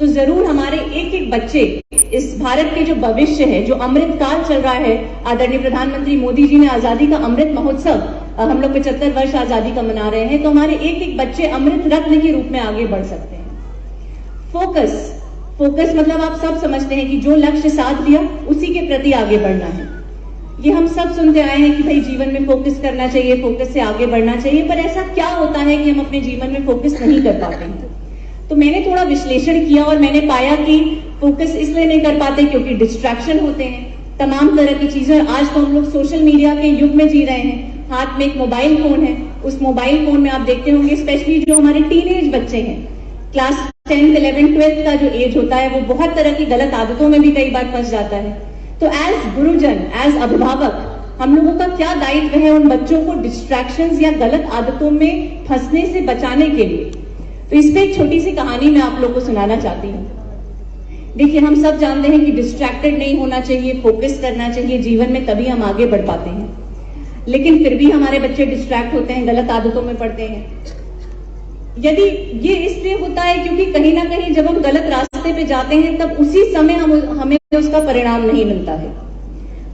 तो जरूर हमारे एक एक बच्चे इस भारत के जो भविष्य है, जो अमृत काल चल रहा है, आदरणीय प्रधानमंत्री मोदी जी ने आजादी का अमृत महोत्सव, हम लोग 75 वर्ष आजादी का मना रहे हैं, तो हमारे एक एक बच्चे अमृत रत्न के रूप में आगे बढ़ सकते हैं। फोकस मतलब आप सब समझते हैं कि जो लक्ष्य साध लिया उसी के प्रति आगे बढ़ना है। ये हम सब सुनते आए हैं कि भाई जीवन में फोकस करना चाहिए, फोकस से आगे बढ़ना चाहिए, पर ऐसा क्या होता है कि हम अपने जीवन में फोकस नहीं कर पाते हैं? तो मैंने थोड़ा विश्लेषण किया और मैंने पाया कि फोकस इसलिए नहीं कर पाते क्योंकि डिस्ट्रैक्शन होते हैं, तमाम तरह की चीजें। आज तो हम लोग सोशल मीडिया के युग में जी रहे हैं, हाथ में एक मोबाइल फोन है, उस मोबाइल फोन में आप देखते होंगे स्पेशली जो हमारे टीनेज बच्चे हैं, क्लास 10th 11th 12th का जो एज होता है, वो बहुत तरह की गलत आदतों में भी कई बार फंस जाता है। तो एज गुरुजन, एज अभिभावक, हम लोगों का क्या दायित्व है उन बच्चों को डिस्ट्रैक्शंस या गलत आदतों में फंसने से बचाने के लिए? तो इस पे एक छोटी सी कहानी मैं आप लोगों को सुनाना चाहती हूँ। देखिए, हम सब जानते हैं कि डिस्ट्रैक्टेड नहीं होना चाहिए, फोकस करना चाहिए जीवन में, तभी हम आगे बढ़ पाते हैं। लेकिन फिर भी हमारे बच्चे डिस्ट्रैक्ट होते हैं, गलत आदतों में पड़ते हैं। यदि ये इसलिए होता है क्योंकि कहीं ना कहीं जब हम गलत रास्ते पे जाते हैं तब उसी समय हमें उसका परिणाम नहीं मिलता है।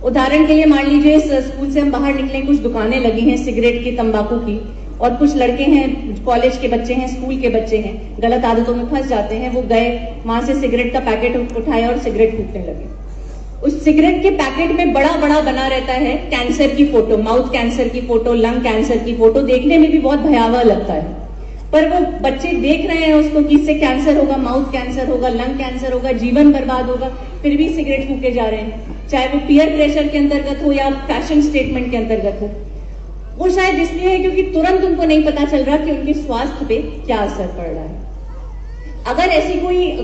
उदाहरण के लिए मान लीजिए, स्कूल से हम बाहर निकले, कुछ दुकानें लगी हैं सिगरेट की, तंबाकू की, और कुछ लड़के हैं, कॉलेज के बच्चे हैं, स्कूल के बच्चे हैं, गलत आदतों में फंस जाते हैं। वो गए, वहां से सिगरेट का पैकेट उठाया और सिगरेट फूकने लगे। उस सिगरेट के पैकेट में बड़ा बड़ा बना रहता है कैंसर की फोटो, माउथ कैंसर की फोटो, लंग कैंसर की फोटो, देखने में भी बहुत भयावह लगता है। पर वो बच्चे देख रहे हैं उसको कि इससे कैंसर होगा, माउथ कैंसर होगा, लंग कैंसर होगा, जीवन बर्बाद होगा, फिर भी सिगरेट फूके जा रहे हैं, चाहे वो पीयर प्रेशर के अंतर्गत हो या फैशन स्टेटमेंट के अंतर्गत हो। वो शायद इसलिए है क्योंकि तुरंत उनको नहीं पता चल रहा कि उनके स्वास्थ्य पे क्या असर पड़ रहा है। अगर ऐसी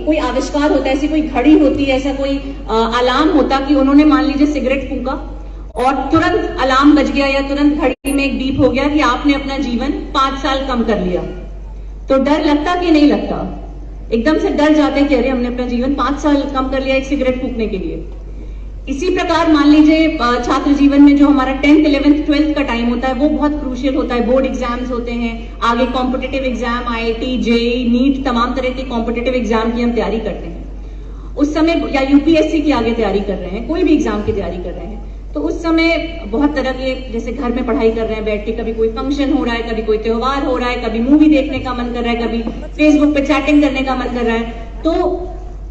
कोई आविष्कार होता, ऐसी कोई घड़ी होती, ऐसा कोई अलार्म होता कि उन्होंने मान लीजिए सिगरेट फूका और तुरंत अलार्म बज गया या तुरंत घड़ी में एक बीप हो गया कि आपने अपना जीवन 5 साल कम कर लिया, तो डर लगता कि नहीं लगता? एकदम से डर जाते कि अरे हमने अपना जीवन 5 साल कम कर लिया एक सिगरेट फूकने के लिए। इसी प्रकार मान लीजिए छात्र जीवन में जो हमारा 10th 11th 12th का टाइम होता है वो बहुत क्रूशियल होता है। बोर्ड एग्जाम्स होते हैं, आगे competitive exam, IIT, JEE, NEET, तमाम तरह के कॉम्पिटिटिव एग्जाम की हम तैयारी करते हैं उस समय, या UPSC की आगे तैयारी कर रहे हैं, कोई भी एग्जाम की तैयारी कर रहे हैं। तो उस समय बहुत तरह के, जैसे घर में पढ़ाई कर रहे हैं बैठ के, कभी कोई फंक्शन हो रहा है, कभी कोई त्योहार हो रहा है, कभी मूवी देखने का मन कर रहा है, कभी फेसबुक पे चैटिंग करने का मन कर रहा है। तो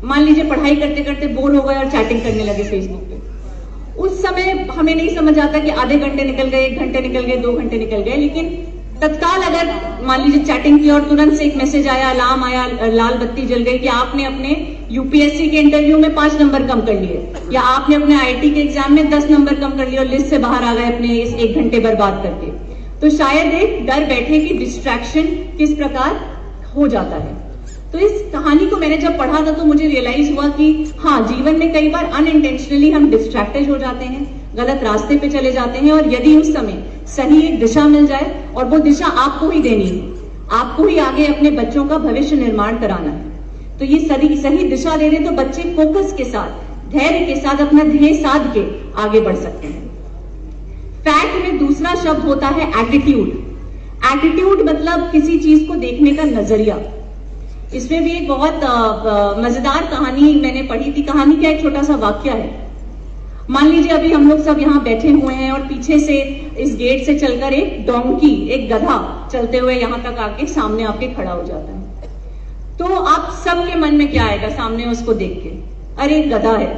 मान लीजिए पढ़ाई करते करते बोर हो गए और चैटिंग करने लगे फेसबुक पे। उस समय हमें नहीं समझ आता कि आधे घंटे निकल गए, 1 घंटे निकल गए, 2 घंटे निकल गए, लेकिन तत्काल अगर मान लीजिए चैटिंग की और तुरंत से एक मैसेज आया, अलार्म आया, लाल बत्ती जल गई कि आपने अपने UPSC के इंटरव्यू में 5 नंबर कम कर लिए, या आपने अपने IIT के एग्जाम में 10 नंबर कम कर लिए और लिस्ट से बाहर आ गए अपने इस 1 घंटे बर्बाद करके, तो शायद एक डर बैठे कि डिस्ट्रैक्शन किस प्रकार हो जाता है। तो इस कहानी को मैंने जब पढ़ा था तो मुझे रियलाइज हुआ कि हाँ, जीवन में कई बार अनइंटेंशनली हम डिस्ट्रैक्टेड हो जाते हैं, गलत रास्ते पे चले जाते हैं, और यदि उस समय सही एक दिशा मिल जाए, और वो दिशा आपको ही देनी है, आपको ही आगे अपने बच्चों का भविष्य निर्माण कराना है, तो ये सही दिशा दे दे तो बच्चे फोकस के साथ, धैर्य के साथ अपना ध्येय साध के आगे बढ़ सकते हैं। फैक्ट में दूसरा शब्द होता है एटीट्यूड। एटीट्यूड मतलब किसी चीज को देखने का नजरिया। इसमें भी एक बहुत मजेदार कहानी मैंने पढ़ी थी। कहानी क्या, एक छोटा सा वाक्य है। मान लीजिए अभी हम लोग सब यहाँ बैठे हुए हैं और पीछे से इस गेट से चलकर एक डोंकी, एक गधा चलते हुए यहाँ तक आके सामने आपके खड़ा हो जाता है, तो आप सबके मन में क्या आएगा सामने उसको देख के? अरे गधा है।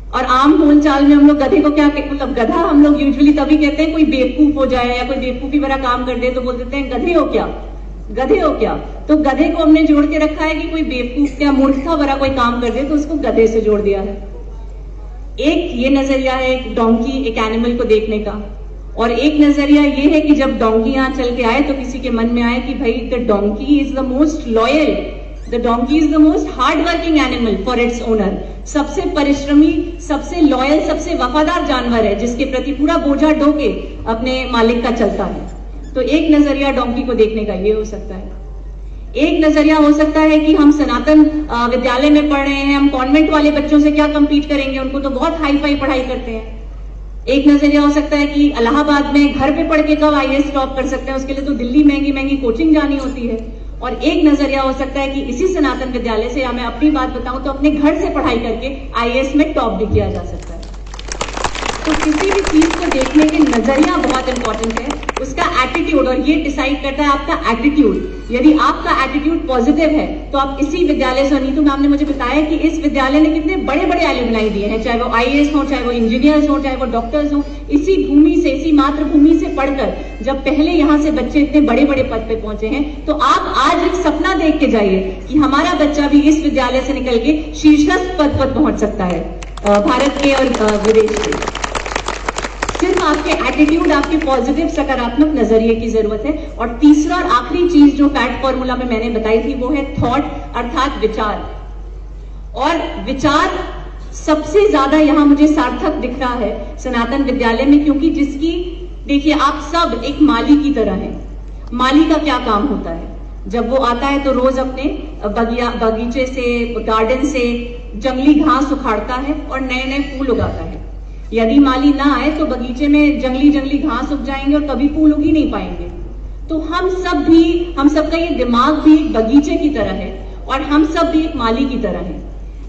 और आम बोलचाल में हम लोग गधे को क्या, मतलब गधा हम लोग यूजुअली तभी कहते हैं कोई बेवकूफ हो जाए या कोई बेवकूफी भरा काम कर दे तो बोल देते हैं गधे हो क्या, गधे हो क्या। तो गधे को हमने जोड़ के रखा है कि कोई बेवकूफ या मूर्खता भरा कोई काम कर दे तो उसको गधे से जोड़ दिया है। एक ये नजरिया है डोंकी, एक एनिमल को देखने का, और एक नजरिया ये है कि जब डोंकी यहाँ चल के आए तो किसी के मन में आए कि भाई the donkey is the most loyal, the donkey is the most hard working animal for its owner. सबसे परिश्रमी, सबसे लॉयल, सबसे वफादार जानवर है जिसके प्रति पूरा बोझा ढो के अपने मालिक का चलता है। तो एक नजरिया डोंकी को देखने का ये हो सकता है। एक नजरिया हो सकता है कि हम सनातन विद्यालय में पढ़ रहे हैं, हम कॉन्वेंट वाले बच्चों से क्या कंपीट करेंगे, उनको तो बहुत हाई फाई पढ़ाई करते हैं। एक नजरिया हो सकता है कि इलाहाबाद में घर पे पढ़ के कब IAS टॉप कर सकते हैं, उसके लिए तो दिल्ली महंगी महंगी कोचिंग जानी होती है। और एक नजरिया हो सकता है कि इसी सनातन विद्यालय से, या मैं अपनी बात बताऊं तो अपने घर से पढ़ाई करके आईएएस में टॉप भी किया जा सकता है। तो किसी भी चीज को देखने के नजरिया बहुत इंपॉर्टेंट है, उसका एटीट्यूड, और ये डिसाइड करता है आपका एटीट्यूड। यदि आपका एटीट्यूड पॉजिटिव है तो आप इसी विद्यालय से, नीतू मैम ने मुझे बताया कि इस विद्यालय ने कितने बड़े बड़े एल्यूमनाई दिए हैं, चाहे वो आईएएस हो, चाहे वो इंजीनियर्स हो, चाहे वो डॉक्टर्स हो। इसी भूमि से, इसी मातृभूमि से पढ़कर जब पहले यहाँ से बच्चे इतने बड़े बड़े पद पे पहुंचे हैं, तो आप आज एक सपना देख के जाइए कि हमारा बच्चा भी इस विद्यालय से निकल के शीर्षस्थ पद पर पहुंच सकता है भारत के और विदेश के। सिर्फ आपके एटीट्यूड, आपके पॉजिटिव सकारात्मक नजरिए की जरूरत है। और तीसरा और आखिरी चीज जो फैट फॉर्मूला में मैंने बताई थी वो है थॉट, अर्थात विचार। और विचार सबसे ज्यादा यहां मुझे सार्थक दिख रहा है सनातन विद्यालय में, क्योंकि जिसकी, देखिए आप सब एक माली की तरह हैं। माली का क्या काम होता है? जब वो आता है तो रोज अपने बगीचे से, गार्डन से जंगली घास उखाड़ता है और नए नए फूल उगाता है। यदि माली ना आए तो बगीचे में जंगली जंगली घास उग जाएंगे और कभी फूल उग ही नहीं पाएंगे। तो हम सबका ये दिमाग भी एक बगीचे की तरह है और हम सब भी एक माली की तरह है।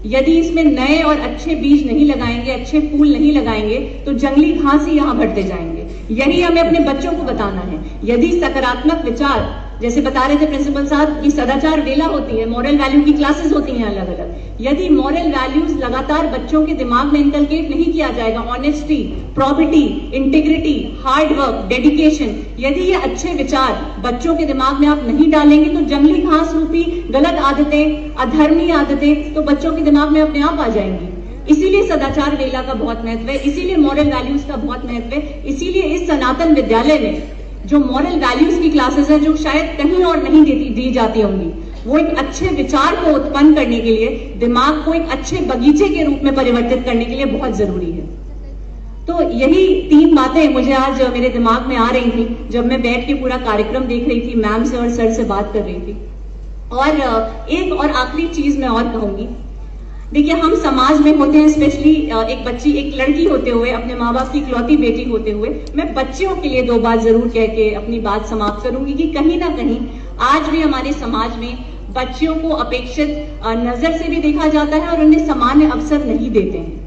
यदि इसमें नए और अच्छे बीज नहीं लगाएंगे, अच्छे फूल नहीं लगाएंगे, तो जंगली घास ही यहाँ बढ़ते जाएंगे। यही हमें अपने बच्चों को बताना है। यदि सकारात्मक विचार, जैसे बता रहे थे प्रिंसिपल साहब की सदाचार वेला होती है, मॉरल वैल्यू की क्लासेस होती हैं अलग अलग। यदि मॉरल वैल्यूज लगातार बच्चों के दिमाग में इनकलकेट नहीं किया जाएगा, honesty, property, integrity, hard work, dedication, यदि ये अच्छे विचार बच्चों के दिमाग में आप नहीं डालेंगे, तो जंगली घास रूपी गलत आदतें, अधर्मी आदतें तो बच्चों के दिमाग में अपने आप आ जाएंगी। इसीलिए सदाचार वेला का बहुत महत्व है, इसीलिए मॉरल वैल्यूज का बहुत महत्व है। इसीलिए इस सनातन विद्यालय में जो मॉरल वैल्यूज की क्लासेस है, जो शायद कहीं और नहीं दी जाती होंगी, वो एक अच्छे विचार को उत्पन्न करने के लिए, दिमाग को एक अच्छे बगीचे के रूप में परिवर्तित करने के लिए बहुत जरूरी है। तो यही 3 बातें मुझे आज मेरे दिमाग में आ रही थी जब मैं बैठ के पूरा कार्यक्रम देख रही थी, मैम से और सर से बात कर रही थी। और एक और आखिरी चीज मैं और कहूंगी, देखिए हम समाज में होते हैं, स्पेशली एक बच्ची, एक लड़की होते हुए, अपने माँ बाप की इकलौती बेटी होते हुए, मैं बच्चियों के लिए 2 बात जरूर कह के अपनी बात समाप्त करूंगी कि कहीं ना कहीं आज भी हमारे समाज में बच्चियों को अपेक्षित नजर से भी देखा जाता है और उन्हें सामान्य अवसर नहीं देते हैं।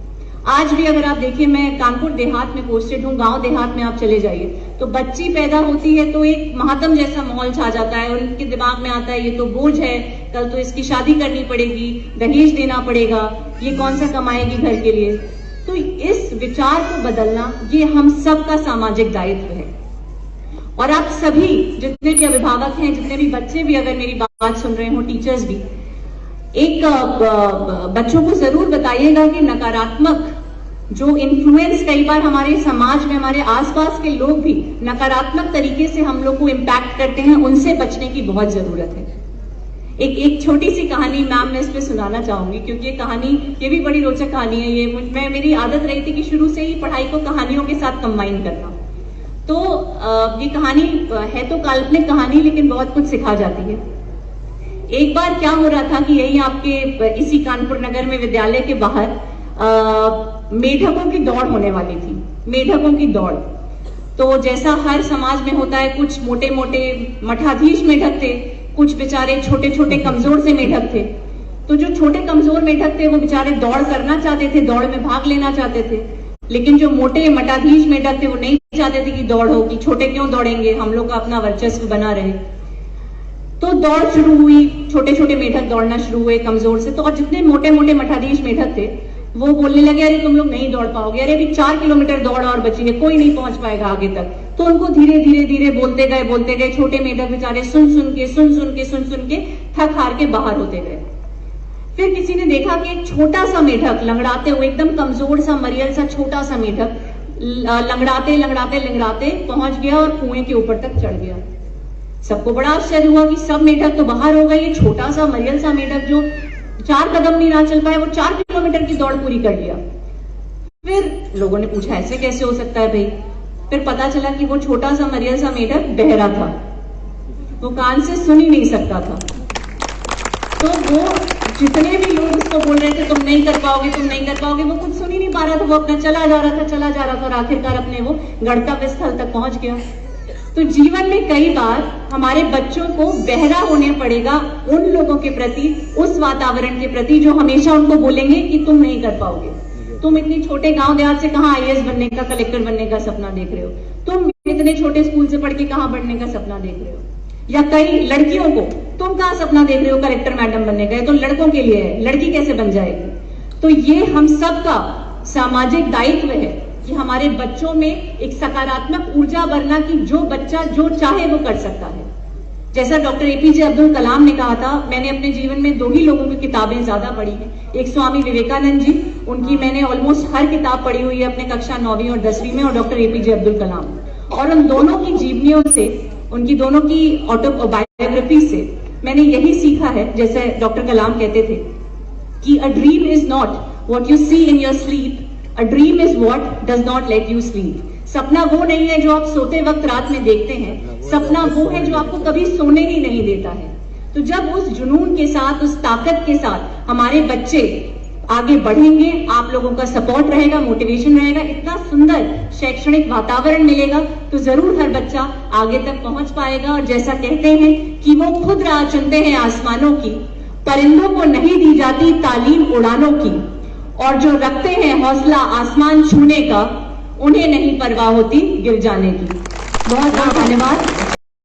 आज भी अगर आप देखिए, मैं कानपुर देहात में पोस्टेड हूँ, गांव देहात में आप चले जाइए तो बच्ची पैदा होती है तो एक महात्म जैसा माहौल छा जाता है और उनके दिमाग में आता है ये तो बोझ है, कल तो इसकी शादी करनी पड़ेगी, दहेज देना पड़ेगा, ये कौन सा कमाएगी घर के लिए। तो इस विचार को बदलना ये हम सबका सामाजिक दायित्व है। और आप सभी जितने भी अभिभावक हैं, जितने भी बच्चे भी अगर मेरी बात सुन रहे हो, टीचर्स भी, एक बच्चों को जरूर बताइएगा कि नकारात्मक जो इन्फ्लुएंस कई बार हमारे समाज में, हमारे आसपास के लोग भी नकारात्मक तरीके से हम लोग को इम्पैक्ट करते हैं, उनसे बचने की बहुत जरूरत है। एक छोटी सी कहानी मैम मैं इस पे सुनाना चाहूंगी, क्योंकि ये कहानी, ये भी बड़ी रोचक कहानी है। ये मेरी आदत रही थी कि शुरू से ही पढ़ाई को कहानियों के साथ कंबाइन करना। तो ये कहानी है तो काल्पनिक कहानी, लेकिन बहुत कुछ सिखा जाती है। एक बार क्या हो रहा था कि यही आपके इसी कानपुर नगर में विद्यालय के बाहर मेढकों की दौड़ होने वाली थी, मेढकों की दौड़। तो जैसा हर समाज में होता है, कुछ मोटे मोटे मठाधीश मेढक थे, कुछ बेचारे छोटे छोटे कमजोर से मेढक थे। तो जो छोटे कमजोर मेढक थे वो बेचारे दौड़ करना चाहते थे, दौड़ में भाग लेना चाहते थे, लेकिन जो मोटे मठाधीश मेढक थे वो नहीं चाहते थे कि दौड़ हो, कि छोटे क्यों दौड़ेंगे, हम लोग का अपना वर्चस्व बना रहे। तो दौड़ शुरू हुई, छोटे छोटे मेढक दौड़ना शुरू हुए कमजोर से। तो और जितने मोटे मोटे मठाधीश मेढक थे वो बोलने लगे, अरे तुम लोग नहीं दौड़ पाओगे, अरे अभी 4 किलोमीटर दौड़ और बची है, कोई नहीं पहुंच पाएगा आगे तक। तो उनको धीरे धीरे धीरे बोलते गए। छोटे मेढक बेचारे सुन सुन के थक हार के बाहर होते गए। फिर किसी ने देखा कि एक छोटा सा मेढक लंगड़ाते हुए, एकदम कमजोर सा, मरियल सा छोटा सा मेढक लंगड़ाते पहुंच गया और कुएं के ऊपर तक चढ़ गया। सबको बड़ा आश्चर्य हुआ कि सब मेढक तो बाहर हो गए, ये छोटा सा मरियल सा मेढक जो 4 कदम नहीं ना चल पाए, वो 4 किलोमीटर की दौड़ पूरी कर लिया। फिर लोगों ने पूछा ऐसे कैसे हो सकता है भाई? फिर पता चला कि वो छोटा सा मरियल सा मेढक बहरा था, वो कान से सुन ही नहीं सकता था। तो वो जितने भी लोग उसको बोल रहे थे तुम नहीं कर पाओगे, वो कुछ सुन ही नहीं पा रहा था, वो अपना चला जा रहा था और आखिरकार अपने वो गंतव्य स्थल तक पहुंच गया। तो जीवन में कई बार हमारे बच्चों को बहरा होने पड़ेगा उन लोगों के प्रति, उस वातावरण के प्रति जो हमेशा उनको बोलेंगे कि तुम नहीं कर पाओगे, तुम इतनी छोटे गांव देहात से कहां आईएएस बनने का, कलेक्टर बनने का सपना देख रहे हो, तुम इतने छोटे स्कूल से पढ़ के कहां बढ़ने का सपना देख रहे हो। या कई लड़कियों को तुम कहां सपना देख रहे हो कलेक्टर मैडम बनने का, तो लड़कों के लिए है, लड़की कैसे बन जाएगी। तो ये हम सबका सामाजिक दायित्व है कि हमारे बच्चों में एक सकारात्मक ऊर्जा भरना कि जो बच्चा जो चाहे वो कर सकता है। जैसा डॉक्टर एपीजे अब्दुल कलाम ने कहा था, मैंने अपने जीवन में 2 ही लोगों की किताबें ज्यादा पढ़ी हैं, एक स्वामी विवेकानंद जी, उनकी मैंने ऑलमोस्ट हर किताब पढ़ी हुई है अपने कक्षा 9वीं और 10वीं में, और डॉक्टर एपीजे अब्दुल कलाम। और उन दोनों की जीवनियों से, उनकी दोनों की ऑटोबायोग्राफी से मैंने यही सीखा है, जैसे डॉक्टर कलाम कहते थे कि a dream is not what you see in your sleep, a dream is what does not let you sleep. सपना वो नहीं है जो आप सोते वक्त रात में देखते हैं, सपना वो है जो आपको कभी सोने ही नहीं देता है। तो जब उस जुनून के साथ, उस ताकत के साथ हमारे बच्चे आगे बढ़ेंगे, आप लोगों का सपोर्ट रहेगा, मोटिवेशन रहेगा, इतना सुंदर शैक्षणिक वातावरण मिलेगा, तो जरूर हर बच्चा आगे तक पहुंच पाएगा। और जैसा कहते हैं कि वो खुद राह चुनते हैं आसमानों की, परिंदों को नहीं दी जाती तालीम उड़ानों की, और जो रखते हैं हौसला आसमान छूने का, उन्हें नहीं परवाह होती गिर जाने की। बहुत बहुत धन्यवाद।